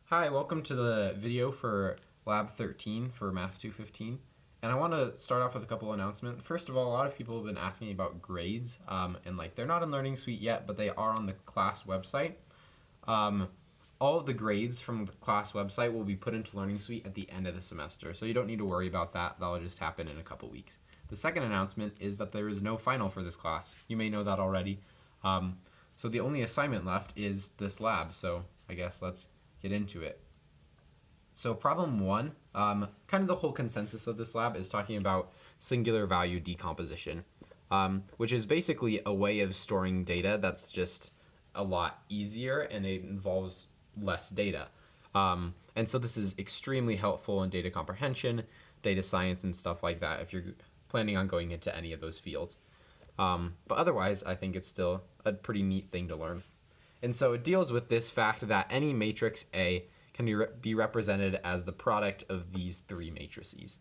Hi, welcome to the video for Lab 13 for Math 215. And I want to start off with a couple announcements. First of all, a lot of people have been asking me about grades, and they're not in Learning Suite yet, but they are on the class website. All of the grades from the class website will be put into Learning Suite at the end of the semester, so you don't need to worry about that. That'll just happen in a couple weeks. The second announcement is that there is no final for this class. You may know that already. So the only assignment left is this lab, so I guess let's get into it. So problem one, kind of the whole consensus of this lab is talking about singular value decomposition, which is basically a way of storing data that's just a lot easier and it involves less data. And so this is extremely helpful in data comprehension, data science, and stuff like that if you're planning on going into any of those fields. But otherwise, I think it's still a pretty neat thing to learn. And so it deals with this fact that any matrix A can be represented as the product of these three matrices.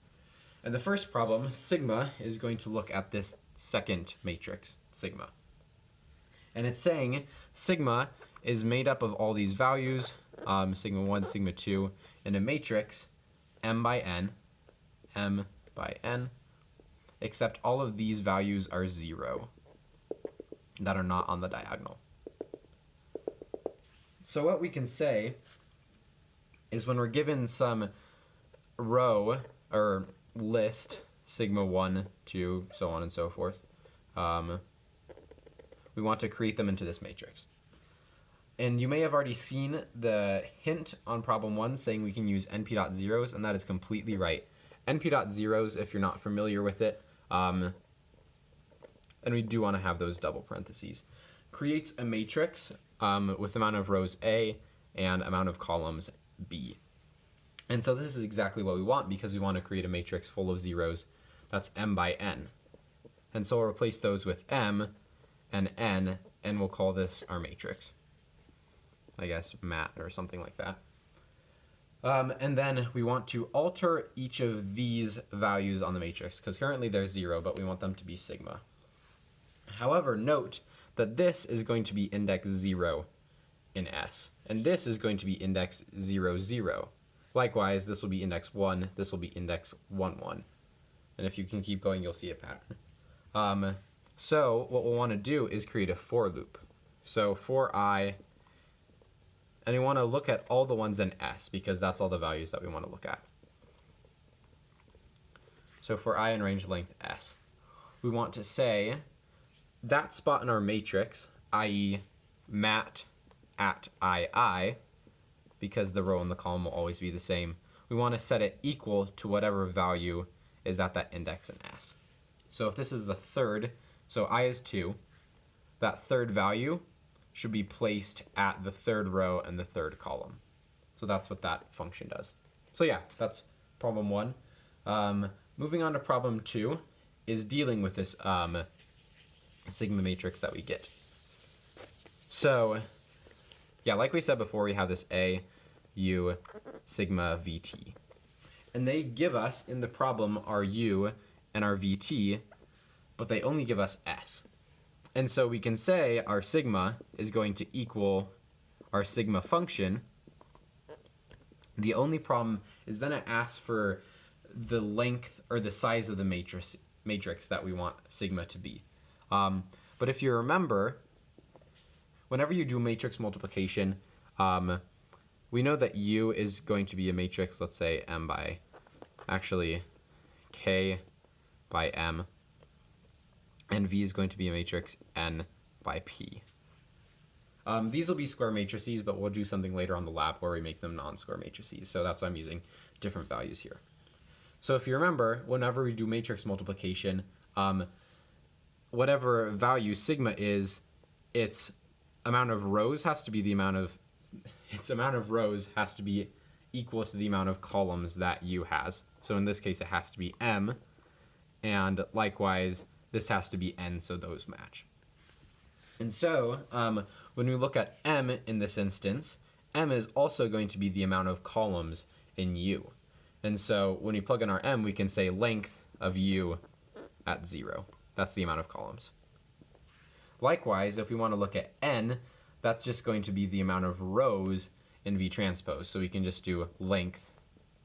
And the first problem, sigma, is going to look at this second matrix, sigma. And it's saying sigma is made up of all these values, sigma 1, sigma 2, in a matrix m by n, except all of these values are 0 that are not on the diagonal. So what we can say is when we're given some row or list, sigma 1, 2, so on and so forth, we want to create them into this matrix. And you may have already seen the hint on problem 1 saying we can use np.zeros, and that is completely right. np.zeros, if you're not familiar with it, and we do want to have those double parentheses, creates a matrix with amount of rows A and amount of columns B. And so this is exactly what we want because we want to create a matrix full of zeros that's m by n. And so we'll replace those with m and n, and we'll call this our matrix. I guess mat or something like that. And then we want to alter each of these values on the matrix because currently they're 0, but we want them to be sigma. However, note that this is going to be index 0 in S, and this is going to be index 0, 0. Likewise, this will be index 1, this will be index 1, 1. And if you can keep going, you'll see a pattern. So what we'll want to do is create a for loop. So for I, and we want to look at all the ones in S because that's all the values that we want to look at. So for I in range length S, we want to say that spot in our matrix, i.e. mat at II, because the row and the column will always be the same, we want to set it equal to whatever value is at that index in S. So if this is the third, so I is 2, that third value should be placed at the third row and the third column. So that's what that function does. So yeah, that's problem 1. Moving on to problem 2 is dealing with this sigma matrix that we get. So yeah, like we said before, we have this A, U, sigma, VT. And they give us in the problem our U and our VT, but they only give us S. And so we can say our sigma is going to equal our sigma function. The only problem is then it asks for the length or the size of the matrix that we want sigma to be. But if you remember, whenever you do matrix multiplication, we know that U is going to be a matrix, let's say K by M, and V is going to be a matrix N by P. These will be square matrices, but we'll do something later on the lab where we make them non-square matrices, so that's why I'm using different values here. So if you remember, whenever we do matrix multiplication, whatever value sigma is, its amount of rows has to be equal to the amount of columns that U has. So in this case, it has to be M, and likewise, this has to be N, so those match. And so when we look at M in this instance, M is also going to be the amount of columns in U. And so when we plug in our M, we can say length of U at 0. That's the amount of columns. Likewise, if we want to look at N, that's just going to be the amount of rows in V transpose. So we can just do length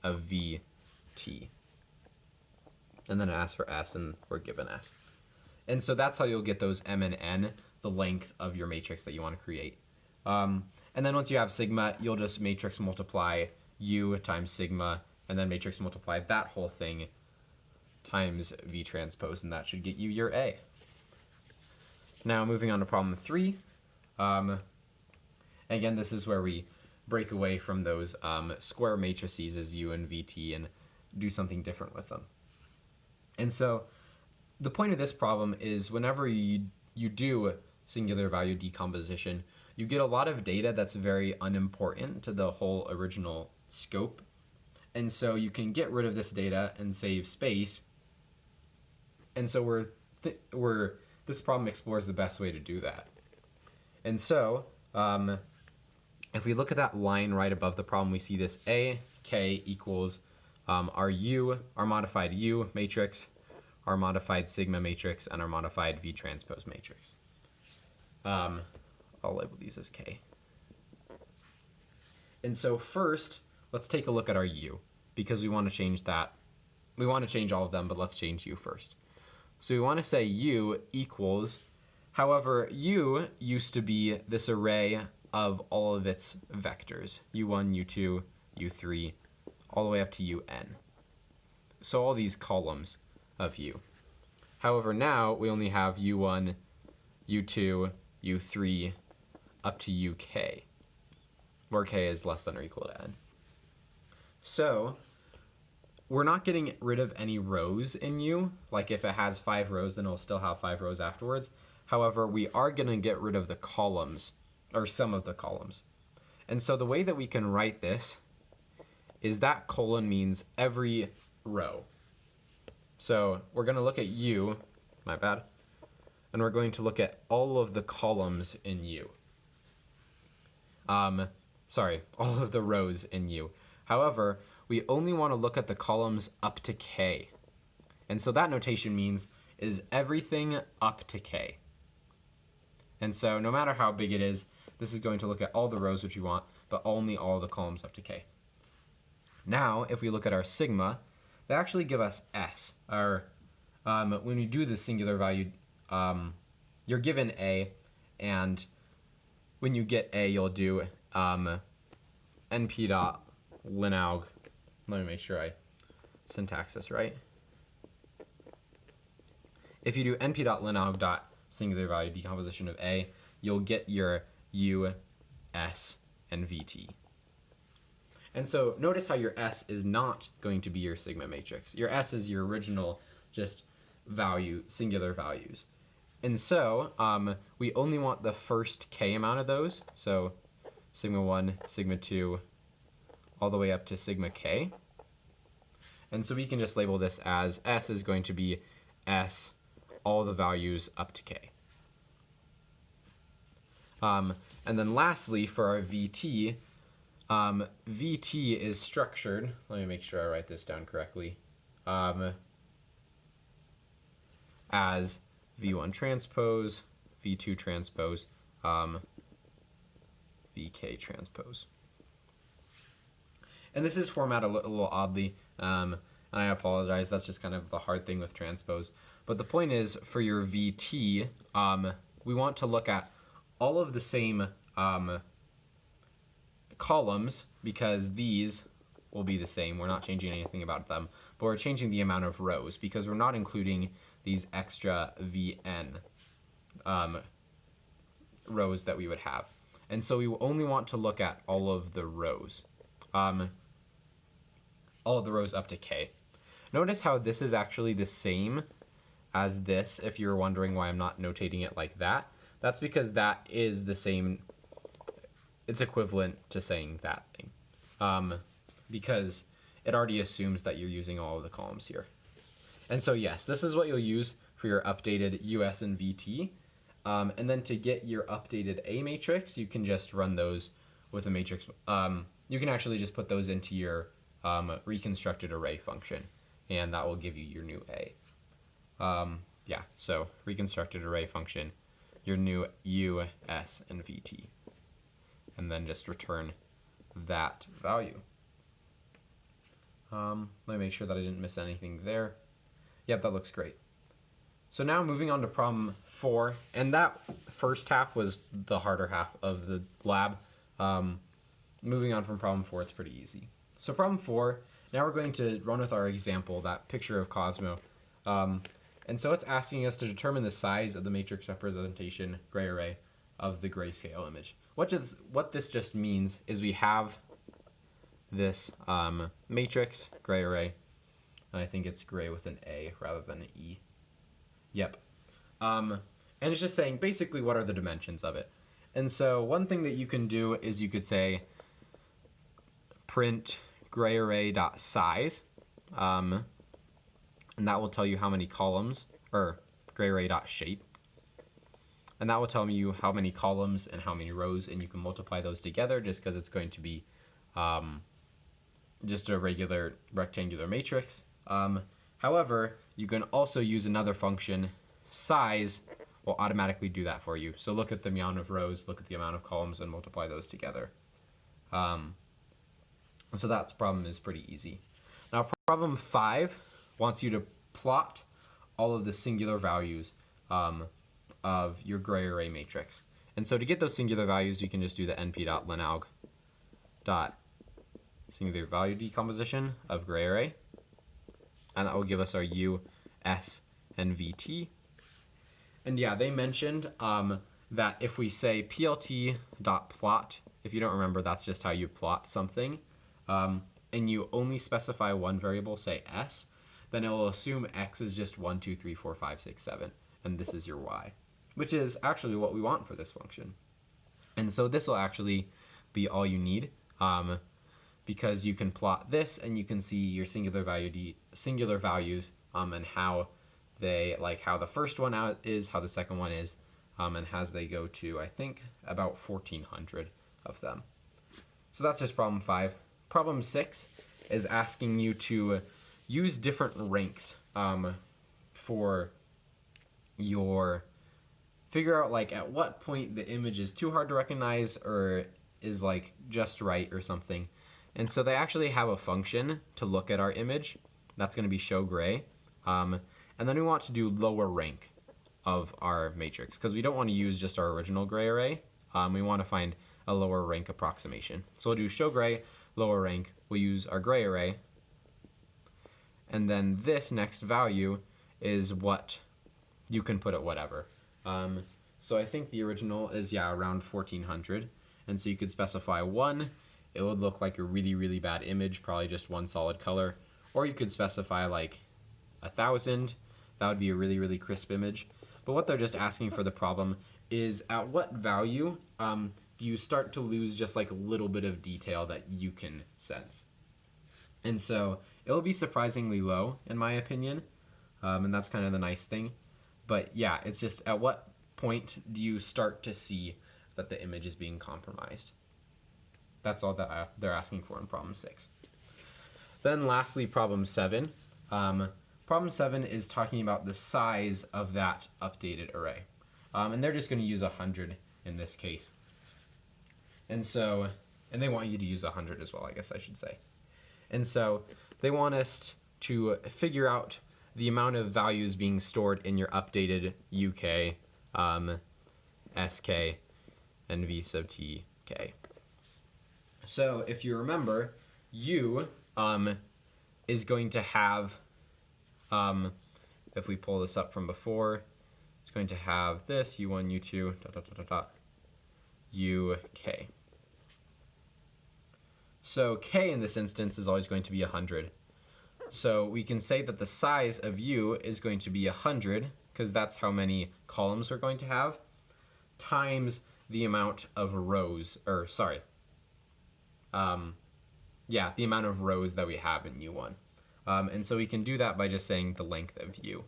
of VT. And then it asks for S, and we're given S. And so that's how you'll get those M and N, the length of your matrix that you want to create. And then once you have sigma, you'll just matrix multiply U times sigma, and then matrix multiply that whole thing times V transpose, and that should get you your A. Now moving on to problem 3. Again, this is where we break away from those square matrices as U and VT and do something different with them. And so the point of this problem is whenever you do singular value decomposition, you get a lot of data that's very unimportant to the whole original scope. And so you can get rid of this data and save space. And so this problem explores the best way to do that. And so if we look at that line right above the problem, we see this A, K equals our U, our modified U matrix, our modified sigma matrix, and our modified V transpose matrix. I'll label these as K. And so first, let's take a look at our U, because we want to change that. We want to change all of them, but let's change U first. So we want to say U equals, however, U used to be this array of all of its vectors, U1, U2, U3, all the way up to UN. So all these columns of U. However, now we only have U1, U2, U3, up to UK, where K is less than or equal to N. So we're not getting rid of any rows in U. Like if it has 5 rows, then it'll still have 5 rows afterwards. However, we are going to get rid of the columns, or some of the columns. And so the way that we can write this is that colon means every row. So we're going to look at U, my bad, and we're going to look at all of the columns in U. All of the rows in U. However, we only want to look at the columns up to K. And so that notation means is everything up to K. And so no matter how big it is, this is going to look at all the rows which we want, but only all the columns up to K. Now, if we look at our sigma, they actually give us S. When you do the singular value, you're given A, and when you get A, you'll do np.linaug. Let me make sure I syntax this right. If you do np.linaug.singular value decomposition of A, you'll get your U, S, and VT. And so notice how your S is not going to be your sigma matrix. Your S is your original just value, singular values. And so we only want the first K amount of those. So sigma 1, sigma 2, all the way up to sigma K. And so we can just label this as S is going to be S, all the values up to K. And then lastly, for our VT, VT is structured, let me make sure I write this down correctly, as V1 transpose, V2 transpose, VK transpose. And this is formatted a little oddly, and I apologize, that's just kind of the hard thing with transpose. But the point is, for your VT, we want to look at all of the same columns, because these will be the same. We're not changing anything about them, but we're changing the amount of rows because we're not including these extra VN rows that we would have. And so we only want to look at all of the rows. All of the rows up to K. Notice how this is actually the same as this, if you're wondering why I'm not notating it like that. That's because that is the same, it's equivalent to saying that thing. Because it already assumes that you're using all of the columns here. And so yes, this is what you'll use for your updated US and VT. And then to get your updated A matrix, you can just run those with a matrix. You can actually just put those into your reconstructed array function, and that will give you your new A. So reconstructed array function, your new U, S, and VT. And then just return that value. Let me make sure that I didn't miss anything there. Yep, that looks great. So now moving on to problem 4, and that first half was the harder half of the lab. Moving on from problem 4, it's pretty easy. So problem 4, now we're going to run with our example, that picture of Cosmo. And so it's asking us to determine the size of the matrix representation gray array of the grayscale image. What this just means is we have this matrix gray array, and I think it's gray with an A rather than an E. Yep. And it's just saying basically what are the dimensions of it. And so one thing that you can do is you could say print gray array.size, and that will tell you how many columns, or gray array.shape, and that will tell you how many columns and how many rows, and you can multiply those together just because it's going to be just a regular rectangular matrix. However, you can also use another function. Size will automatically do that for you. So look at the amount of rows, look at the amount of columns, and multiply those together. So that problem is pretty easy. Now problem 5 wants you to plot all of the singular values of your gray array matrix. And so to get those singular values, you can just do the np.linalg singular value decomposition of gray array, and that will give us our u, s, and vt. And yeah, they mentioned that if we say plt.plot, if you don't remember, that's just how you plot something, and you only specify one variable, say s, then it will assume x is just 1, 2, 3, 4, 5, 6, 7, and this is your y, which is actually what we want for this function. And so this will actually be all you need, because you can plot this and you can see your singular values and how they, like how the first one out is, how the second one is, and as they go to, I think, about 1,400 of them. So that's just problem 5. Problem 6 is asking you to use different ranks for your, figure out like at what point the image is too hard to recognize or is like just right or something. And so they actually have a function to look at our image. That's going to be show gray. And then we want to do lower rank of our matrix because we don't want to use just our original gray array. We want to find a lower rank approximation. So we'll do show gray, lower rank. We'll use our gray array. And then this next value is what you can put at whatever. So I think the original is, yeah, around 1,400. And so you could specify 1. It would look like a really, really bad image, probably just one solid color. Or you could specify like 1,000. That would be a really, really crisp image. But what they're just asking for the problem is at what value do you start to lose just like a little bit of detail that you can sense. And so it will be surprisingly low, in my opinion. And that's kind of the nice thing. But yeah, it's just at what point do you start to see that the image is being compromised? That's all that they're asking for in problem 6. Then lastly, problem 7. Problem 7 is talking about the size of that updated array. And they're just going to use 100 in this case. And so, and they want you to use 100 as well, I guess I should say. And so they want us to figure out the amount of values being stored in your updated UK, SK, and V sub TK. So if you remember, U is going to have, if we pull this up from before, it's going to have this, U1, U2, UK. So K in this instance is always going to be 100. So we can say that the size of U is going to be 100, because that's how many columns we're going to have, times the amount of rows, or sorry, the amount of rows that we have in U1. And so we can do that by just saying the length of U.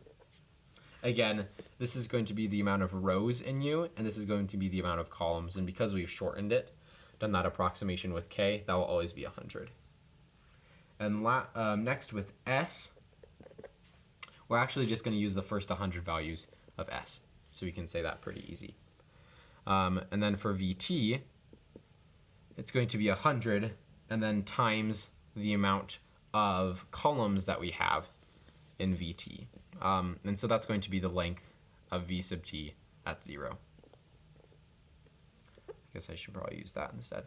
Again, this is going to be the amount of rows in U, and this is going to be the amount of columns. And because we've shortened it, done that approximation with K, that will always be 100. And next with S, we're actually just going to use the first 100 values of S. So we can say that pretty easy. And then for VT, it's going to be 100 and then times the amount of columns that we have in VT. And so that's going to be the length of V sub t at 0. I guess I should probably use that instead.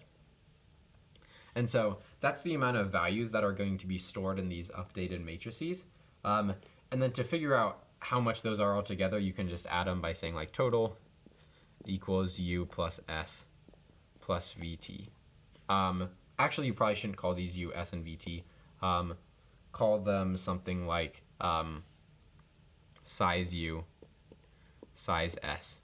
And so that's the amount of values that are going to be stored in these updated matrices. And then to figure out how much those are all together, you can just add them by saying like total equals u plus s plus vt. Actually, you probably shouldn't call these u, s, and vt. Call them something like size u, size s,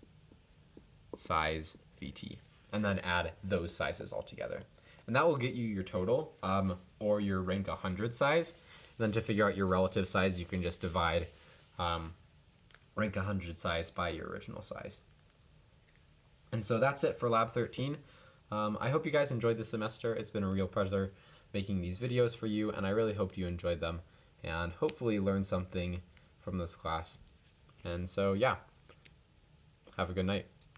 size vt, and then add those sizes all together. And that will get you your total, or your rank 100 size. Then to figure out your relative size, you can just divide rank 100 size by your original size. And so that's it for Lab 13. I hope you guys enjoyed the semester. It's been a real pleasure making these videos for you, and I really hope you enjoyed them and hopefully learned something from this class. And so, yeah, have a good night.